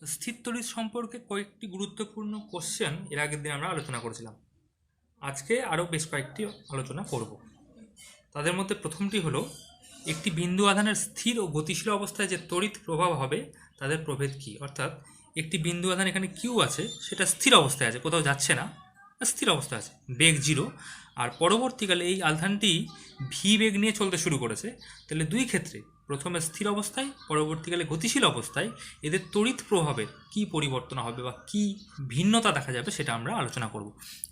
স্থির তড়িৎ সম্পর্কে কয়েকটি গুরুত্বপূর্ণ কোশ্চেন এর আগের দিন আমরা আলোচনা করেছিলাম। আজকে আরও বেশ কয়েকটি আলোচনা করব। তাদের মধ্যে প্রথমটি হলো একটি বিন্দু আধানের স্থির ও গতিশীল অবস্থায় যে তড়িৎ প্রভাব হবে তাদের প্রভেদ কী। অর্থাৎ একটি বিন্দু আধান এখানে কিউ আছে, সেটা স্থির অবস্থায় আছে, কোথাও যাচ্ছে না, স্থির অবস্থায় আছে, বেগ 0। আর পরবর্তীকালে এই আধানটি ভি বেগ নিয়ে চলতে শুরু করেছে। তাহলে দুই ক্ষেত্রে, প্রথমে স্থির অবস্থায়, পরবর্তীকালে গতিশীল অবস্থায়, এদের তড়িৎ প্রভাবের কী পরিবর্তন হবে বা কী ভিন্নতা দেখা যাবে সেটা আমরা আলোচনা করব।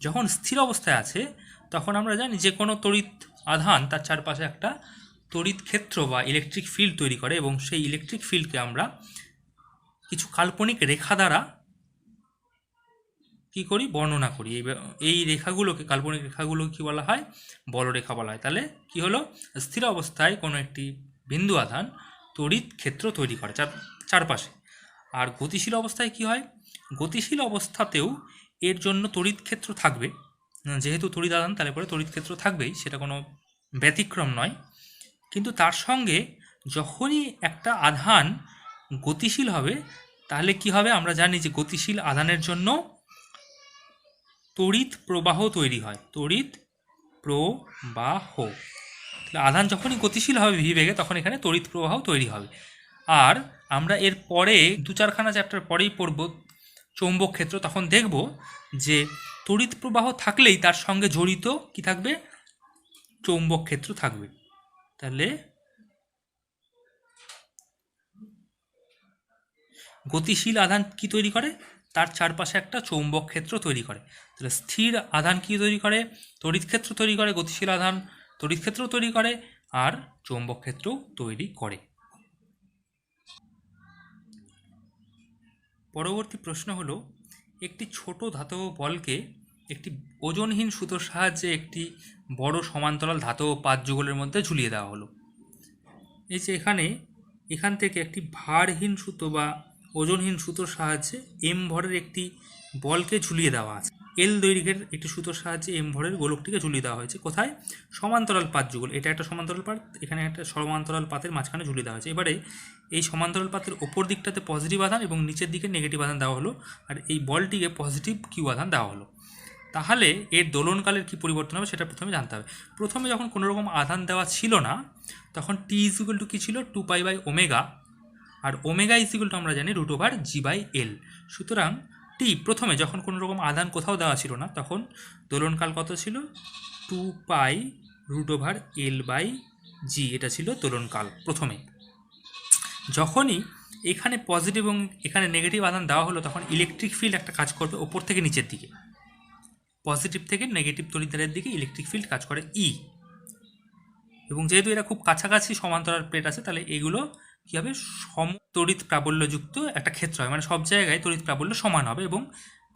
যখন স্থির অবস্থায় আছে তখন আমরা জানি যে কোনো তড়িৎ আধান তার চারপাশে একটা তড়িৎ ক্ষেত্র বা ইলেকট্রিক ফিল্ড তৈরি করে, এবং সেই ইলেকট্রিক ফিল্ডকে আমরা কিছু কাল্পনিক রেখা দ্বারা কি করি, বর্ণনা করি। এই রেখাগুলোকে, কাল্পনিক রেখাগুলোকে কি বলা হয়, বলরেখা বলা হয়। তাহলে কি হলো, স্থির অবস্থায় কোনো একটি বিন্দু আধান তড়িৎ ক্ষেত্র তৈরি করে চারপাশে। আর গতিশীল অবস্থায় কি হয়, গতিশীল অবস্থাতেও এর জন্য তড়িৎ ক্ষেত্র থাকবে, যেহেতু তড়িৎ আধান তাহলে পরে তড়িৎ ক্ষেত্র থাকবেই, সেটা কোনো ব্যতিক্রম নয়। কিন্তু তার সঙ্গে যখনই একটা আধান গতিশীল হবে তাহলে কি হবে, আমরা জানি যে গতিশীল আধানের জন্য তড়িৎ প্রবাহ তৈরি হয়, তড়িৎ প্রবাহ। তাহলে আধান যখনই গতিশীল হবে ভি বেগে, তখন এখানে তড়িৎ প্রবাহ তৈরি হবে। আর আমরা এর পরে 2-4খানা চ্যাপ্টার পরেই পড়ব চৌম্বক ক্ষেত্র, তখন দেখব যে তড়িৎ প্রবাহ থাকলেই তার সঙ্গে জড়িত কি থাকবে, চৌম্বক ক্ষেত্র থাকবে। তাহলে গতিশীল আধান কি তৈরি করে, তার চারপাশে একটা চৌম্বক ক্ষেত্র তৈরি করে। তাহলে স্থির আধান কি তৈরি করে, তড়িৎ ক্ষেত্র তৈরি করে, গতিশীল আধান তড়িৎ ক্ষেত্র তৈরি করে, আর চৌম্বক ক্ষেত্র তৈরি করে। পরবর্তী প্রশ্ন হলো, একটি ছোট ধাতব বলকে একটি ওজনহীন সুতোর সাহায্যে একটি বড় সমান্তরাল ধাতব পাত যুগলের মধ্যে ঝুলিয়ে দেওয়া হলো। এই যে এখান থেকে একটি ভারহীন সুতো বা ওজনহীন সুতোর সাহায্যে এম ভরের একটি বলকে ঝুলিয়ে দেওয়া আছে। এল দৈর্ঘ্যের একটি সুতোর সাহায্যে এম ভরের গোলকটিকে ঝুলিয়ে দেওয়া হয়েছে কোথায়, সমান্তরাল পাত যুগল। এটা একটা সমান্তরাল পাত, এখানে একটা সমান্তরাল পাতের মাঝখানে ঝুলিয়ে দেওয়া হয়েছে। এবারে এই সমান্তরাল পাতের ওপর দিকটাতে পজিটিভ আধান এবং নিচের দিকে নেগেটিভ আধান দেওয়া হলো, আর এই বলটিকে পজিটিভ কিউ আধান দেওয়া হলো। তাহলে এর দোলনকালের কী পরিবর্তন হবে সেটা প্রথমে জানতে হবে। প্রথমে যখন কোনো রকম আধান দেওয়া ছিল না, তখন টি ইজিক্যাল টু কী ছিল, 2π/ω, আর ওমেগা ইজিক্যাল টু আমরা জানি √g/L। সুতরাং টি প্রথমে যখন কোনো রকম আধান কোথাও দেওয়া ছিল না, তখন দোলনকাল কত ছিল, 2π√L/g, এটা ছিল দোলনকাল প্রথমে। যখনই এখানে পজিটিভ এবং এখানে নেগেটিভ আধান দেওয়া হলো, তখন ইলেকট্রিক ফিল্ড একটা কাজ করবে ওপর থেকে নিচের দিকে, পজিটিভ থেকে নেগেটিভ তড়িৎদ্বারের দিকে ইলেকট্রিক ফিল্ড কাজ করে ই। এবং যেহেতু এরা খুব কাছাকাছি সমান্তরাল প্লেট আছে, তাহলে এগুলো কী হবে, সম তড়িৎ প্রাবল্যযুক্ত একটা ক্ষেত্র হয়, মানে সব জায়গায় তড়িৎ প্রাবল্য সমান হবে এবং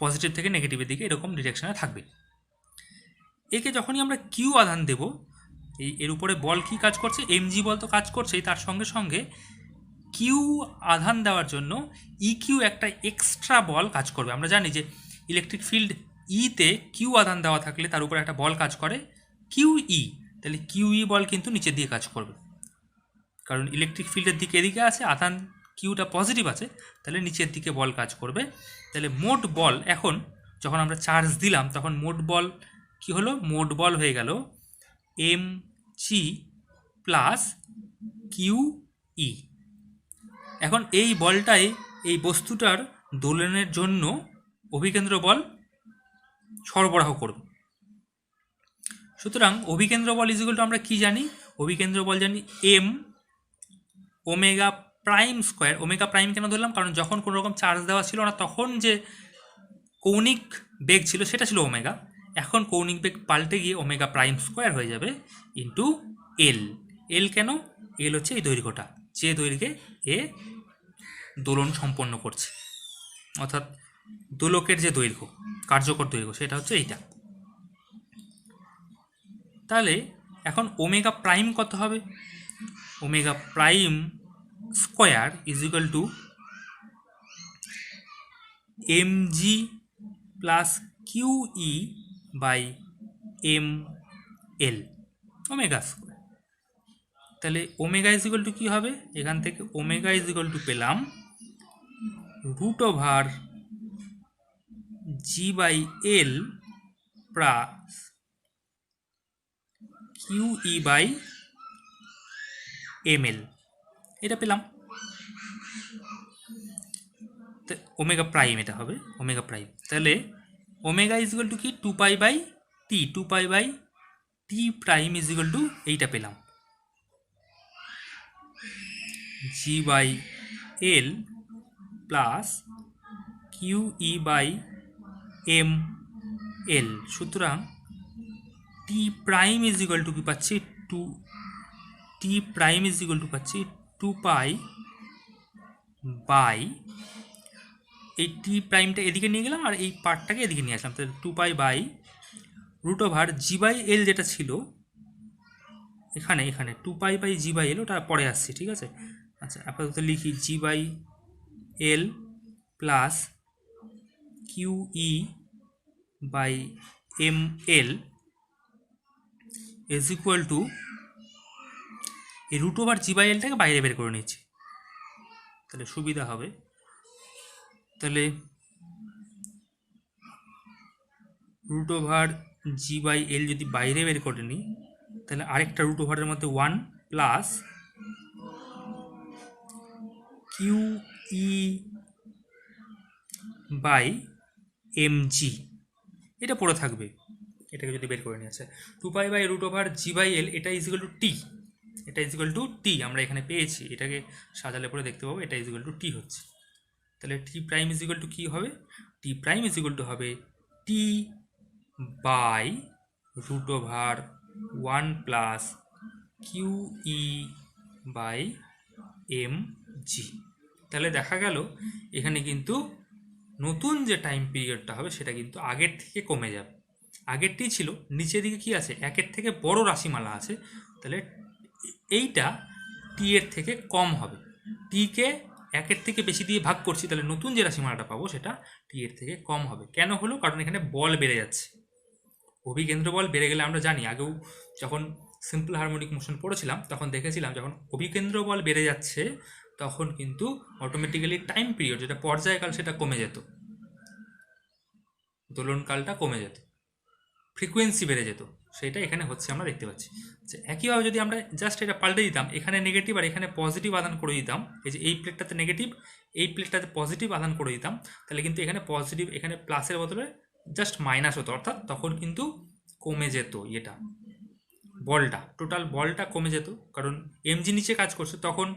পজিটিভ থেকে নেগেটিভের দিকে এরকম ডিরেকশনে থাকবে। একে যখনই আমরা কিউ আধান দেব, এর উপরে বল কি কাজ করছে, এমজি বল তো কাজ করছেই, তার সঙ্গে সঙ্গে কিউ আধান দেওয়ার জন্য ইকিউ একটা এক্সট্রা বল কাজ করবে। আমরা জানি যে ইলেকট্রিক ফিল্ড ইতে কিউ আধান দেওয়া থাকলে তার উপরে একটা বল কাজ করে কিউ ই। তাহলে কিউ ই বল কিন্তু নিচের দিকে কাজ করবে, কারণ ইলেকট্রিক ফিল্ডের দিকে এদিকে আছে, আধান কিউটা পজিটিভ আছে, তাহলে নিচের দিকে বল কাজ করবে। তাহলে মোট বল, এখন যখন আমরা চার্জ দিলাম তখন মোট বল কি হলো, মোট বল হয়ে গেল M G plus Q E. এখন এই বলটাই এই বস্তুটার দোলনের জন্য অভিকেন্দ্র বল সরবরাহ করবে। সুতরাং অভিকেন্দ্র বল ইজিক্যাল টু আমরা কি জানি, অভিকেন্দ্র বল জানি M omega prime square. Omega prime কেন ধরলাম, কারণ যখন কোনো রকম চার্জ দেওয়া ছিল না তখন যে কৌণিক বেগ ছিল সেটা ছিল ওমেগা, এখন কৌণিক বেগ পাল্টে গিয়ে ওমেগা প্রাইম স্কোয়ার হয়ে যাবে ইন্টু এল। এল কেন, এল হচ্ছে এই দৈর্ঘ্যটা, যে দৈর্ঘ্যে এ দোলন সম্পন্ন করছে, অর্থাৎ দোলকের যে দৈর্ঘ্য, কার্যকর দৈর্ঘ্য, সেটা হচ্ছে এইটা। তাহলে এখন ওমেগা প্রাইম কত হবে, omega prime square is equal to M G plus Q E by M L, omega square. তাহলে ওমেগা ইজ ইকুয়াল টু কী হবে, এখান থেকে ওমেগা ইজ ইকুয়াল টু পেলাম root over G by L plus Q E by M L, এটা পেলাম। Omega prime এটা হবে, ওমেগা প্রাইম। তাহলে ওমেগা ইজ ইকুয়াল টু কি, 2 pi by T, 2 pi by T prime is equal two এইটা পেলাম, G by L plus Q E by M L. সুতরাং T prime is equal to কি পাচ্ছি, T prime is equal to পাচ্ছি 2 pi by, এই টি প্রাইমটা এদিকে নিয়ে গেলাম আর এই পার্টটাকে এদিকে নিয়ে আসলাম, তাহলে 2 pi by root over G by L যেটা ছিল এখানে, 2 পাই বাই জি বাই এল, ওটা পরে আসছে, ঠিক আছে। আচ্ছা, আপাতত লিখি G by L plus Q E by M L is equal to, এই রুট ওভার জি বাই এলটাকে বাইরে বের করে নিচ্ছি তাহলে সুবিধা হবে। তাহলে root over G by L যদি বাইরে বের করে নিই, তাহলে আরেকটা রুট ওভারের মধ্যে 1 plus Q E by M G, এটা পড়ে থাকবে, এটাকে যদি বের করে নিয়ে আসে 2 pi by root over G by L, এটা ইজ ইকুয়াল টু টি, এটা ইজ ইকুয়াল টু টি আমরা এখানে পেয়েছি, এটাকে সাজালে পরে দেখতে পাবো এটা ইজ ইকুয়াল টু টি হচ্ছে। তাহলে T prime is equal to কী হবে, T prime is equal to হবে T by root over 1 plus Q E by M G. তাহলে দেখা গেল এখানে কিন্তু নতুন যে টাইম পিরিয়ডটা হবে সেটা কিন্তু আগের থেকে কমে যাবে। আগেরটি ছিল নিচের দিকে কি আছে, একের থেকে বড় রাশিমালা আছে, তাহলে এইটা টি এর থেকে কম হবে। টিকে একের থেকে বেশি দিয়ে ভাগ করছি, তাহলে নতুন যে রাশিমালাটা পাবো সেটা টি এর থেকে কম হবে। কেন হলো, কারণ এখানে বল বেড়ে যাচ্ছে, অভিকেন্দ্র বল বেড়ে গেলে আমরা জানি, আগেও যখন সিম্পল হারমোনিক মোশন পড়েছিলাম তখন দেখেছিলাম যখন অভিকেন্দ্র বল বেড়ে যাচ্ছে তখন কিন্তু অটোমেটিক্যালি টাইম পিরিয়ড যেটা পর্যায়কাল সেটা কমে যেত, দোলনকালটা কমে যেত, ফ্রিকোয়েন্সি বেড়ে যেত, সেটা এখানে হচ্ছে আমরা দেখতে পাচ্ছি। যে একইভাবে যদি আমরা জাস্ট এটা পাল্টে দিতাম, এখানে নেগেটিভ আর এখানে পজিটিভ আদান করে দিতাম, এই যে এই প্লেটটাতে নেগেটিভ এই প্লেটটাতে পজিটিভ আদান করে দিতাম, তাহলে কিন্তু এখানে পজিটিভ এখানে প্লাসের বদলে জাস্ট মাইনাস হতো, অর্থাৎ তখন কিন্তু কমে যেত এটা বলটা, টোটাল বলটা কমে যেত। কারণ এমজি নিচে কাজ করছে, তখন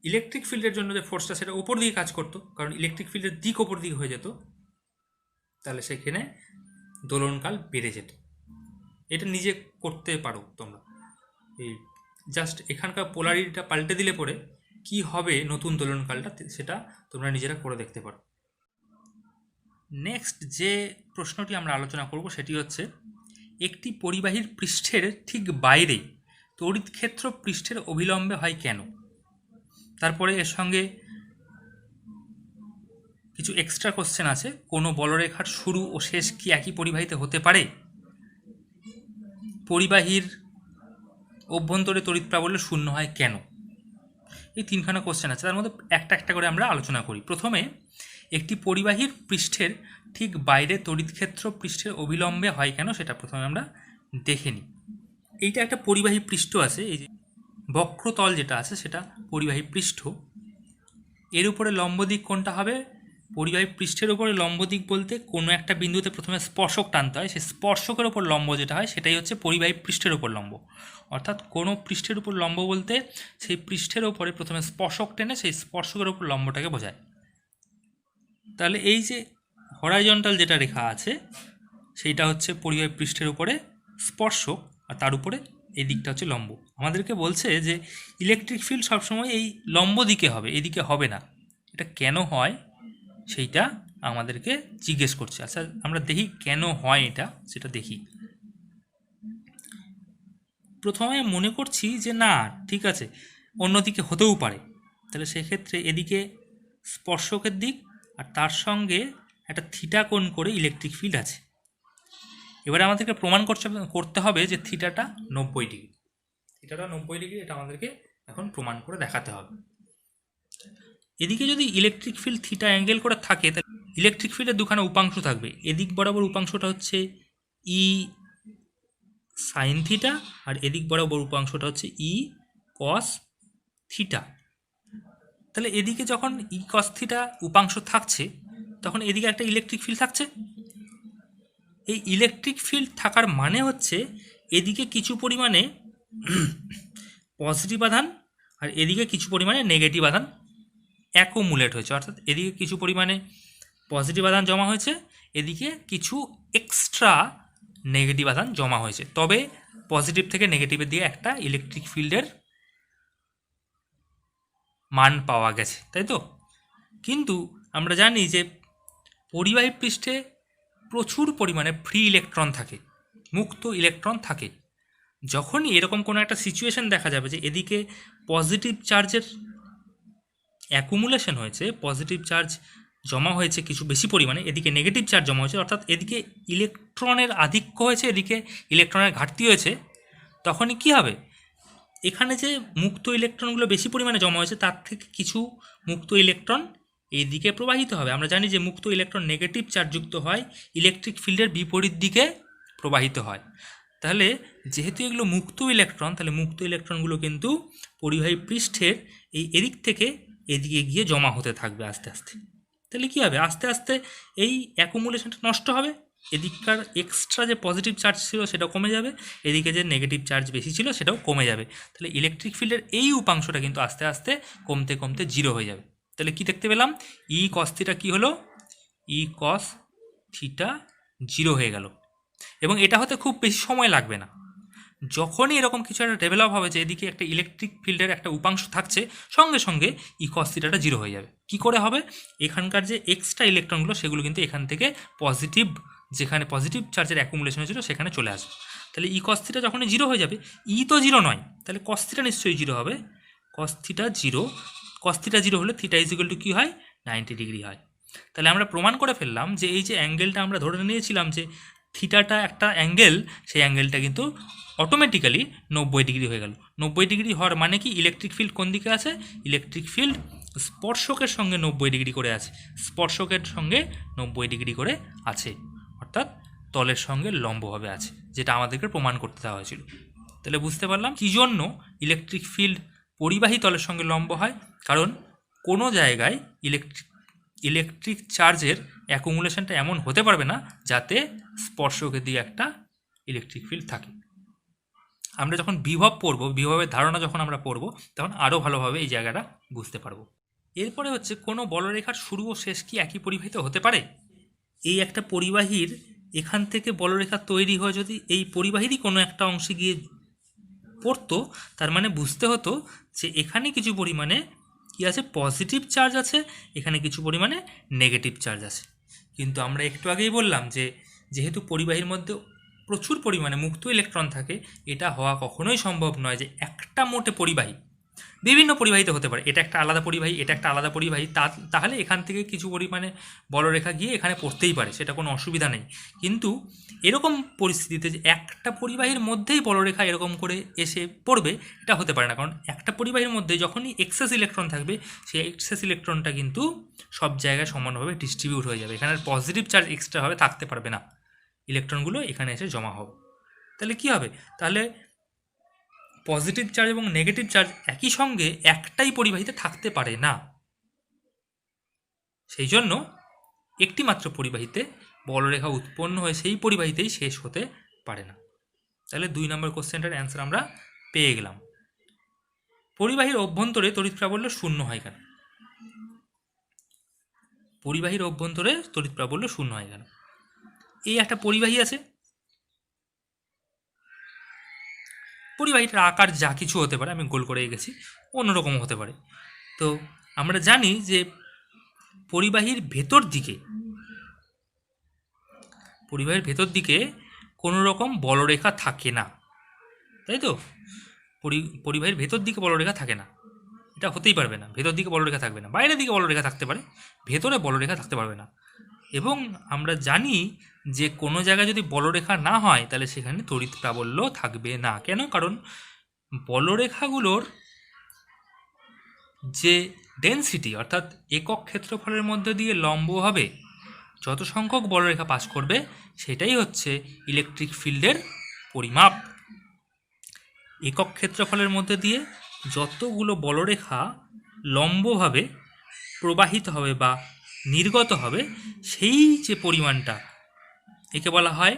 ইলেকট্রিক ফিল্ডের জন্য যে ফোর্সটা সেটা উপর দিকে কাজ করতো, কারণ ইলেকট্রিক ফিল্ডের দিক ওপর দিকে হয়ে যেত, তাহলে সেখানে দোলনকাল বেড়ে যেত। এটা নিজে করতে পারো তোমরা, এই জাস্ট এখানকার পোলারিটিটা পাল্টে দিলে পরে কি হবে নতুন দোলনকালটা সেটা তোমরা নিজেরা করে দেখতে পারো। নেক্সট যে প্রশ্নটি আমরা আলোচনা করব সেটি হচ্ছে, একটি পরিবাহীর পৃষ্ঠের ঠিক বাইরে তড়িৎ ক্ষেত্র পৃষ্ঠের অভিলম্বে হয় কেন? তারপরে এর সঙ্গে কিছু এক্সট্রা কোশ্চেন আছে, কোনো বলরেখার শুরু ও শেষ কি একই পরিবাহীতে হতে পারে? পরিবাহীর অভ্যন্তরে তড়িৎ প্রাবল্য শূন্য হয় কেন? এই তিনখানা কোশ্চেন আছে, তার মধ্যে একটা একটা করে আমরা আলোচনা করি। প্রথমে, একটি পরিবাহীর পৃষ্ঠের ঠিক বাইরে তড়িৎক্ষেত্র পৃষ্ঠের অবিলম্বে হয় কেন সেটা প্রথমে আমরা দেখে নিই। এইটা একটা পরিবাহী পৃষ্ঠ আছে, এই যে বক্রতল যেটা আছে সেটা পরিবাহী পৃষ্ঠ, এর উপরে লম্ব দিক কোনটা হবে? পরিবাহী পৃষ্ঠের উপরে লম্ব দিক বলতে কোনো একটা বিন্দুতে প্রথমে স্পর্শক টানতে হয়, সেই স্পর্শকের ওপর লম্ব যেটা হয় সেটাই হচ্ছে পরিবাহী পৃষ্ঠের ওপর লম্ব। অর্থাৎ কোনো পৃষ্ঠের উপর লম্ব বলতে সেই পৃষ্ঠের ওপরে প্রথমে স্পর্শক টেনে সেই স্পর্শকের ওপর লম্বটাকে বোঝায়। তাহলে এই যে হরাইজন্টাল যেটা রেখা আছে সেইটা হচ্ছে পরিবাহী পৃষ্ঠের উপরে স্পর্শক, আর তার উপরে এই দিকটা হচ্ছে লম্ব। আমাদেরকে বলছে যে ইলেকট্রিক ফিল্ড সবসময় এই লম্ব দিকে হবে, এদিকে হবে না। এটা কেন হয় সেইটা আমাদেরকে জিজ্ঞেস করছে। আচ্ছা, আমরা দেখি কেন হয় এটা, সেটা দেখি। প্রথমে মনে করছি যে না ঠিক আছে, অন্যদিকে হতেও পারে, তাহলে সেক্ষেত্রে এদিকে স্পর্শকের দিক আর তার সঙ্গে একটা থিটা কোণ করে ইলেকট্রিক ফিল্ড আছে। এবারে আমাদেরকে প্রমাণ করতে হবে যে থিটাটা 90 ডিগ্রি, থিটাটা 90 ডিগ্রি, এটা আমাদেরকে এখন প্রমাণ করে দেখাতে হবে। এদিকে যদি ইলেকট্রিক ফিল্ড থিটা অ্যাঙ্গেল করে থাকে তাহলে ইলেকট্রিক ফিল্ডের দুখানা উপাংশ থাকবে। এদিক বরাবর উপাংশটা হচ্ছে ই সাইন থিটা, আর এদিক বরাবর উপাংশটা হচ্ছে ই কস থিটা। তাহলে এদিকে যখন ই কস থিটা উপাংশ থাকছে তখন এদিকে একটা ইলেকট্রিক ফিল্ড থাকছে। এই ইলেকট্রিক ফিল্ড থাকার মানে হচ্ছে এদিকে কিছু পরিমাণে পজিটিভ আধান আর এদিকে কিছু পরিমাণে নেগেটিভ আধান অ্যাকুমুলেট হয়েছে, অর্থাৎ এদিকে কিছু পরিমাণে পজিটিভ আধান জমা হয়েছে, এদিকে কিছু এক্সট্রা নেগেটিভ আধান জমা হয়েছে, তবে পজিটিভ থেকে নেগেটিভের দিয়ে একটা ইলেকট্রিক ফিল্ডের মান পাওয়া গেছে, তাই তো। কিন্তু আমরা জানি যে পরিবাহী পৃষ্ঠে প্রচুর পরিমাণে ফ্রি ইলেকট্রন থাকে, মুক্ত ইলেকট্রন থাকে। যখনই এরকম কোনো একটা সিচুয়েশন দেখা যাবে যে এদিকে পজিটিভ চার্জের অ্যাকুমুলেশন হয়েছে, পজিটিভ চার্জ জমা হয়েছে কিছু বেশি পরিমাণে, এদিকে নেগেটিভ চার্জ জমা হয়েছে, অর্থাৎ এদিকে ইলেকট্রনের আধিক্য হয়েছে, এদিকে ইলেকট্রনের ঘাটতি হয়েছে, তখনই কী হবে, এখানে যে মুক্ত ইলেকট্রনগুলো বেশি পরিমাণে জমা হয়েছে তার থেকে কিছু মুক্ত ইলেকট্রন এই দিকে প্রবাহিত হবে। আমরা জানি যে মুক্ত ইলেকট্রন নেগেটিভ চার্জযুক্ত হয়, ইলেকট্রিক ফিল্ডের বিপরীত দিকে প্রবাহিত হয়। তাহলে যেহেতু এগুলো মুক্ত ইলেকট্রন, তাহলে মুক্ত ইলেকট্রনগুলো কিন্তু পরিবাহী পৃষ্ঠের এই এদিক থেকে এদিকে গিয়ে জমা হতে থাকবে আস্তে আস্তে। তাহলে কী হবে, আস্তে আস্তে এই অ্যাকুমুলেশনটা নষ্ট হবে, এদিককার এক্সট্রা যে পজিটিভ চার্জ ছিল সেটাও কমে যাবে, এদিকে যে নেগেটিভ চার্জ বেশি ছিল সেটাও কমে যাবে। তাহলে ইলেকট্রিক ফিল্ডের এই উপাংশটা কিন্তু আস্তে আস্তে কমতে কমতে জিরো হয়ে যাবে। তাহলে কি দেখতে পেলাম, ই কস থিটা কী হলো, ই কস থিটা জিরো হয়ে গেল। এবং এটা হতে খুব বেশি সময় লাগবে না। যখনই এরকম কিছু একটা ডেভেলপ হবে যে এদিকে একটা ইলেকট্রিক ফিল্ডের একটা উপাংশ থাকছে, সঙ্গে সঙ্গে ই কস থিটাটা জিরো হয়ে যাবে। কি করে হবে, এখানকার যে এক্সট্রা ইলেকট্রনগুলো সেগুলো কিন্তু এখান থেকে পজিটিভ, যেখানে পজিটিভ চার্জের অ্যাকুমুলেশন হয়েছিল সেখানে চলে আসবে। তাহলে ই কস থিটা যখনই জিরো হয়ে যাবে, ই তো জিরো নয়, তাহলে কস থিটা নিশ্চয়ই জিরো হবে। Cos theta zero, cos theta zero হলে থিটা ইজ ইকুয়াল টু কী হয়, 90 ডিগ্রি হয়। তাহলে আমরা প্রমাণ করে ফেললাম যে এই যে অ্যাঙ্গেলটা আমরা ধরে নিয়েছিলাম যে থিটাটা একটা অ্যাঙ্গেল, সেই অ্যাঙ্গেলটা কিন্তু অটোমেটিক্যালি 90 ডিগ্রি হয়ে গেল। 90 ডিগ্রি হওয়ার মানে কি, ইলেকট্রিক ফিল্ড কোন দিকে আছে, ইলেকট্রিক ফিল্ড স্পর্শকের সঙ্গে 90 ডিগ্রি করে আছে, স্পর্শকের সঙ্গে 90 ডিগ্রি করে আছে, অর্থাৎ তলের সঙ্গে লম্বভাবে আছে, যেটা আমাদেরকে প্রমাণ করতে দেওয়া হয়েছিল। তাহলে বুঝতে পারলাম কী জন্য ইলেকট্রিক ফিল্ড পরিবাহী তলের সঙ্গে লম্ব হয়, কারণ কোনো জায়গায় ইলেকট্রিক চার্জের অ্যাকুমুলেশনটা এমন হতে পারবে না যাতে স্পর্শকের দিয়ে একটা ইলেকট্রিক ফিল্ড থাকে। আমরা যখন বিভব পড়ব, বিভবের ধারণা যখন আমরা পড়ব, তখন আরও ভালোভাবে এই জায়গাটা বুঝতে পারবো। এরপরে হচ্ছে কোনো বলরেখার শুরু ও শেষ কি একই পরিবাহিত হতে পারে। এই একটা পরিবাহীর এখান থেকে বলরেখা তৈরি হয়ে যদি এই পরিবাহীরই কোনো একটা অংশে গিয়ে পড়তো, তার মানে বুঝতে হতো যে এখানে কিছু পরিমাণে কি আছে, পজিটিভ চার্জ আছে, এখানে কিছু পরিমাণে নেগেটিভ চার্জ আছে। কিন্তু আমরা একটু আগেই বললাম যে যেহেতু পরিবাহীর মধ্যে প্রচুর পরিমাণে মুক্ত ইলেকট্রন থাকে, এটা হওয়া কখনোই সম্ভব নয় যে একটা মোটে পরিবাহী বিভিন্ন পরিবাহিত হতে পারে, এটা একটা আলাদা পরিবাহী, এটা একটা আলাদা পরিবাহী, তাহলে এখান থেকে কিছু পরিমাণে বলরেখা গিয়ে এখানে পড়তেই পারে, সেটা কোনো অসুবিধা নেই। কিন্তু এরকম পরিস্থিতিতে যে একটা পরিবাহীর মধ্যেই বলরেখা এরকম করে এসে পড়বে, এটা হতে পারে না, কারণ একটা পরিবাহীর মধ্যে যখনই এক্সেস ইলেকট্রন থাকবে, সেই এক্সেস ইলেকট্রনটা কিন্তু সব জায়গায় সমানভাবে ডিস্ট্রিবিউট হয়ে যাবে, এখানে পজিটিভ চার্জ এক্সট্রাভাবে থাকতে পারবে না, ইলেকট্রনগুলো এখানে এসে জমা হবে। তাহলে কি হবে, তাহলে পজিটিভ চার্জ এবং নেগেটিভ চার্জ একই সঙ্গে একটাই পরিবাহীতে থাকতে পারে না, সেই জন্য একটি মাত্র পরিবাহীতে বলরেখা উৎপন্ন হয়ে সেই পরিবাহীতেই শেষ হতে পারে না। তাহলে 2 নম্বর কোশ্চেনটার অ্যান্সার আমরা পেয়ে গেলাম। পরিবাহীর অভ্যন্তরে তড়িৎ প্রাবল্য শূন্য হয় কেন, পরিবাহীর অভ্যন্তরে তড়িৎ প্রাবল্য শূন্য হয় কেন। এই একটা পরিবাহী আছে, পরিবাহীটার আকার যা কিছু হতে পারে, আমি গোল করে গেছি, অন্যরকম হতে পারে। তো আমরা জানি যে পরিবাহীর ভেতর দিকে কোনো রকম বলরেখা থাকে না, তাই তো। পরিবাহীর ভেতর দিকে বলরেখা থাকে না, এটা হতেই পারবে না, ভেতর দিকে বলরেখা থাকবে না, বাইরের দিকে বলরেখা থাকতে পারে, ভেতরে বলরেখা থাকতে পারবে না। এবং আমরা জানি যে কোনো জায়গায় যদি বলরেখা না হয় তাহলে সেখানে তড়িৎ প্রাবল্য থাকবে না। কেন, কারণ বলরেখাগুলোর যে ডেনসিটি অর্থাৎ একক ক্ষেত্রফলের মধ্যে দিয়ে লম্বভাবে যত সংখ্যক বলরেখা পাস করবে সেটাই হচ্ছে ইলেকট্রিক ফিল্ডের পরিমাপ। একক ক্ষেত্রফলের মধ্যে দিয়ে যতগুলো বলরেখা লম্বভাবে প্রবাহিত হবে বা নির্গত হবে সেই যে পরিমাণটা, একে বলা হয়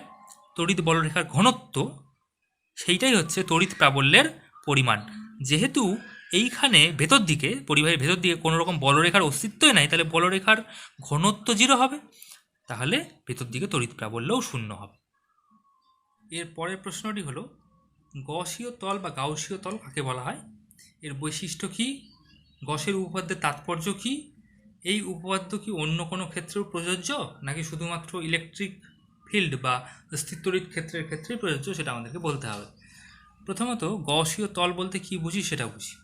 তড়িৎ বলরেখার ঘনত্ব, সেইটাই হচ্ছে তড়িৎ প্রাবল্যের পরিমাণ। যেহেতু এইখানে ভেতর দিকে, পরিবাহীর ভেতর দিকে কোনো রকম বলরেখার অস্তিত্বই নাই, তাহলে বলরেখার ঘনত্ব 0 হবে, তাহলে ভেতর দিকে তড়িৎ প্রাবল্যও 0 হবে। এর পরের প্রশ্নটি হলো গসীয় তল বা গাউসীয় তল কাকে বলা হয়, এর বৈশিষ্ট্য কী, গসের উপপাদ্যের তাৎপর্য কী, এই উপপাদ্য কি অন্য কোনো ক্ষেত্রেও প্রযোজ্য নাকি শুধুমাত্র ইলেকট্রিক ফিল্ড বা স্থিরতড়িৎ ক্ষেত্রের ক্ষেত্রেই প্রযোজ্য, সেটা আমাদেরকে বলতে হবে। প্রথমত গসীয় তল বলতে কি বুঝি সেটা বুঝি।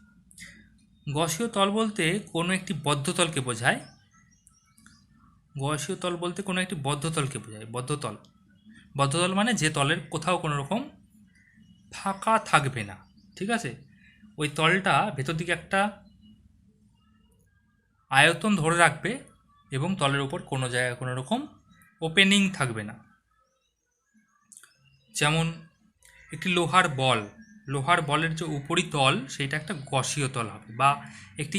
গসীয় তল বলতে কোনো একটি বদ্ধতলকে বোঝায়। গসীয় তল বলতে কোনো একটি বদ্ধতলকে বোঝায়। বদ্ধতল মানে যে তলের কোথাও কোনো রকম ফাঁকা থাকবে না, ঠিক আছে। ওই তলটা ভেতর দিকে একটা আয়তন ধরে রাখবে এবং তলের উপর কোনো জায়গায় কোনো রকম ওপেনিং থাকবে না। যেমন একটি লোহার বলের যে উপরিতল সেটা একটা গসীয় তল হবে, বা একটি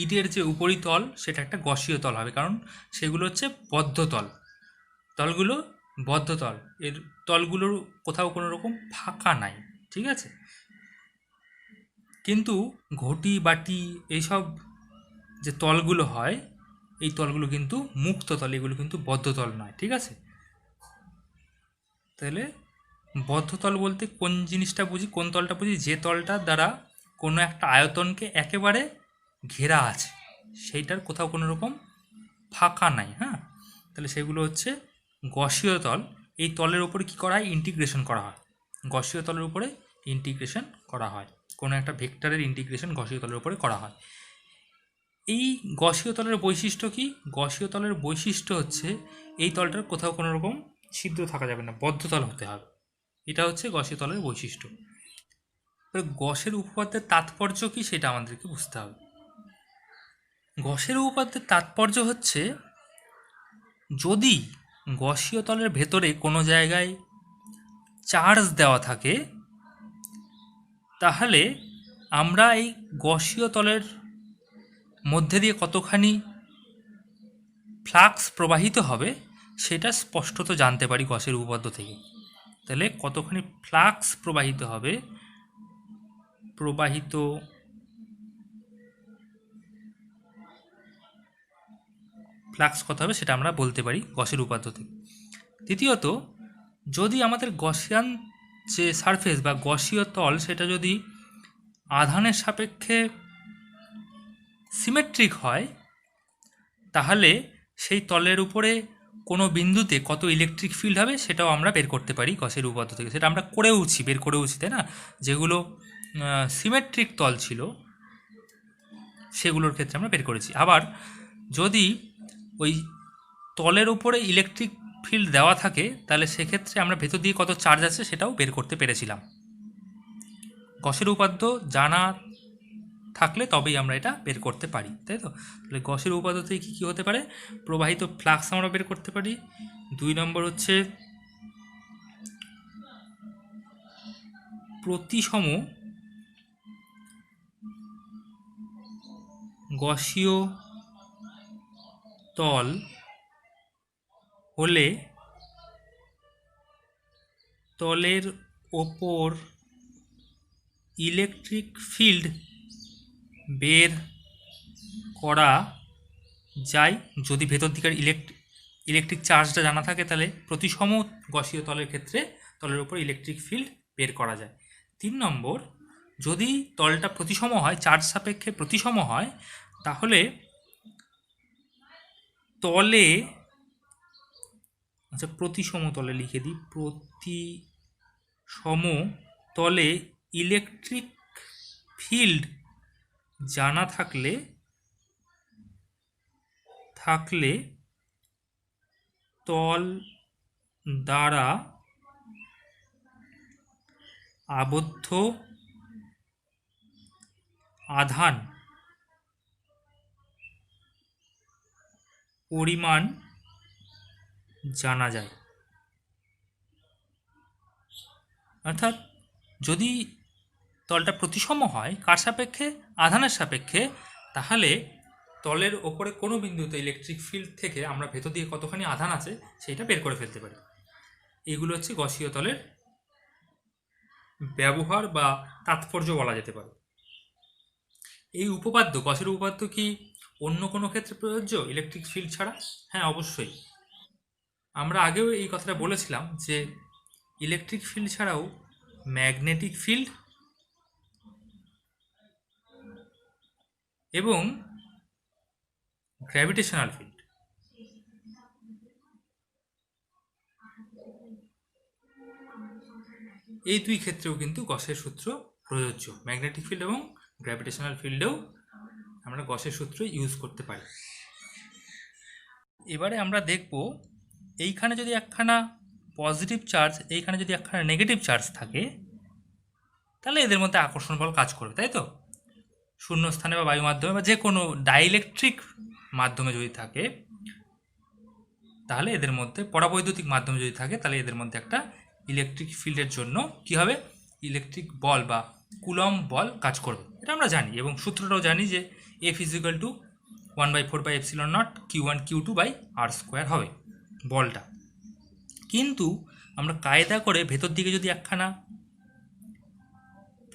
ইটের যে উপরিতল সেটা একটা গসীয় তল হবে, কারণ সেগুলো হচ্ছে বদ্ধতল। তলগুলো বদ্ধতল, এর তলগুলোর কোথাও কোনো রকম ফাঁকা নাই, ঠিক আছে। কিন্তু ঘটি বাটি এইসব যে তলগুলো হয়, এই তলগুলো কিন্তু মুক্ত তল, এগুলো কিন্তু বদ্ধতল নয়, ঠিক আছে। তাহলে বদ্ধতল বলতে কোন জিনিসটা বুঝি, কোন তলটা বুঝি, যে তলটার দ্বারা কোনো একটা আয়তনকে একেবারে ঘেরা আছে, সেইটার কোথাও কোনো রকম ফাঁকা নাই। হ্যাঁ, তাহলে সেগুলো হচ্ছে গসীয় তল। এই তলের উপরে কী করা হয়, ইন্টিগ্রেশন করা হয়। গসীয় তলের উপরে ইন্টিগ্রেশন করা হয়, কোনো একটা ভেক্টরের ইন্টিগ্রেশন গসীয় তলের উপরে করা হয়। এই গসীয় তলের বৈশিষ্ট্য কি, গসীয় তলের বৈশিষ্ট্য হচ্ছে এই তলটার কোথাও কোনো রকম ছিদ্র থাকা যাবে না, বদ্ধতল হতে হবে। এটা হচ্ছে গসীয় তলের বৈশিষ্ট্য। এবার গসের উপপাদ্যের তাৎপর্য কি সেটা আমাদেরকে বুঝতে হবে। গসের উপপাদ্যের তাৎপর্য হচ্ছে, যদি গসীয় তলের ভেতরে কোনো জায়গায় চার্জ দেওয়া থাকে, তাহলে আমরা এই গসীয় তলের মধ্যে দিয়ে কতখানি ফ্লাক্স প্রবাহিত হবে সেটা স্পষ্টত জানতে পারি গসের উপপাদ্য থেকে। তাহলে কতখানি ফ্লাক্স প্রবাহিত হবে, ফ্লাক্স কত হবে সেটা আমরা বলতে পারি গসের উপপাদ্য থেকে। দ্বিতীয়ত, যদি আমাদের গসিয়ান যে সারফেস বা গসীয় তল সেটা যদি আধানের সাপেক্ষে সিমেট্রিক হয়, তাহলে সেই তলের উপরে কোনো বিন্দুতে কত ইলেকট্রিক ফিল্ড হবে সেটাও আমরা বের করতে পারি গসের উপপাদ্য থেকে। সেটা আমরা বের করেওছি, তাই না। যেগুলো সিমেট্রিক তল ছিল সেগুলোর ক্ষেত্রে আমরা বের করেছি। আবার যদি ওই তলের উপরে ইলেকট্রিক ফিল্ড দেওয়া থাকে, তাহলে সেক্ষেত্রে আমরা ভেতর দিয়ে কত চার্জ আছে সেটাও বের করতে পেরেছিলাম। গসের উপপাদ্য জানা থাকলে তবেই আমরা এটা বের করতে পারি, তাই তো। তাহলে গসের উপপাদ্য থেকে কী কী হতে পারে, প্রবাহিত ফ্লাক্স আমরা বের করতে পারি। 2 নম্বর হচ্ছে প্রতিসম গসীয় তল হলে তলের ওপর ইলেকট্রিক ফিল্ড বের করা যায়। যদি ভেতর দিকের ইলেকট্রিক চার্জটা জানা থাকে, তাহলে প্রতিসম গসীয় তলের ক্ষেত্রে তলের উপর ইলেকট্রিক ফিল্ড বের করা যায়। 3 নম্বর, যদি তলটা প্রতিসম হয়, চার্জ সাপেক্ষে প্রতিসম হয়, তাহলে তলে, আচ্ছা প্রতিসম তলে লিখে দিই, প্রতিসম তলে ইলেকট্রিক ফিল্ড জানা থাকলে তল দ্বারা আবদ্ধ আধান পরিমাণ জানা যায়। অর্থাৎ যদি তলটা প্রতিসম হয় কার সাপেক্ষে? আধানের সাপেক্ষে, তাহলে তলের ওপরে কোনো বিন্দুতে ইলেকট্রিক ফিল্ড থেকে আমরা ভেতর দিয়ে কতখানি আধান আছে সেইটা বের করে ফেলতে পারি। এইগুলো হচ্ছে গসীয় তলের ব্যবহার বা তাৎপর্য বলা যেতে পারে। এই উপপাদ্য, গসের উপপাদ্য কি অন্য কোনো ক্ষেত্রে প্রযোজ্য ইলেকট্রিক ফিল্ড ছাড়া? হ্যাঁ, অবশ্যই। আমরা আগেও এই কথাটা বলেছিলাম যে ইলেকট্রিক ফিল্ড ছাড়াও ম্যাগনেটিক ফিল্ড এবং গ্র্যাভিটেশনাল ফিল্ড, এই দুই ক্ষেত্রেও কিন্তু গসের সূত্র প্রযোজ্য। ম্যাগনেটিক ফিল্ড এবং গ্র্যাভিটেশনাল ফিল্ডেও আমরা গসের সূত্র ইউজ করতে পারি। এবারে আমরা দেখব এইখানে যদি একখানা পজিটিভ চার্জ, এইখানে যদি একখানা নেগেটিভ চার্জ থাকে, তাহলে এদের মধ্যে আকর্ষণ বল কাজ করবে, তাই তো? শূন্যস্থানে বা বায়ু মাধ্যমে বা যে কোনো ডাইইলেকট্রিক মাধ্যমে যদি থাকে, তাহলে এদের মধ্যে পরাবৈদ্যুতিক মাধ্যমে যদি থাকে, তাহলে এদের মধ্যে একটা ইলেকট্রিক ফিল্ডের জন্য কি হবে? ইলেকট্রিক বল বা কুলম্ব বল কাজ করবে। এটা আমরা জানি এবং সূত্রটাও জানি যে F is equal two 1/4/ε0 Q1 Q2 by R² হবে বলটা। কিন্তু আমরা কায়দা করে ভেতর দিকে যদি একখানা